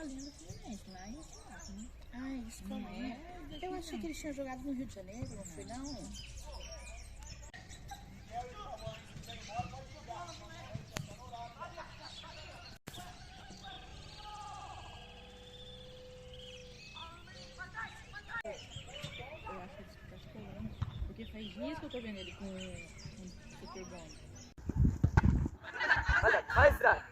escolinha do Fluminense, lá em Sinop, né? Ah, escolinha. Eu achei que eles tinham jogado no Rio de Janeiro, não foi não? Eu acho que ele tá escolando, porque faz dias que eu tô vendo ele com super bom. Vai, Zé.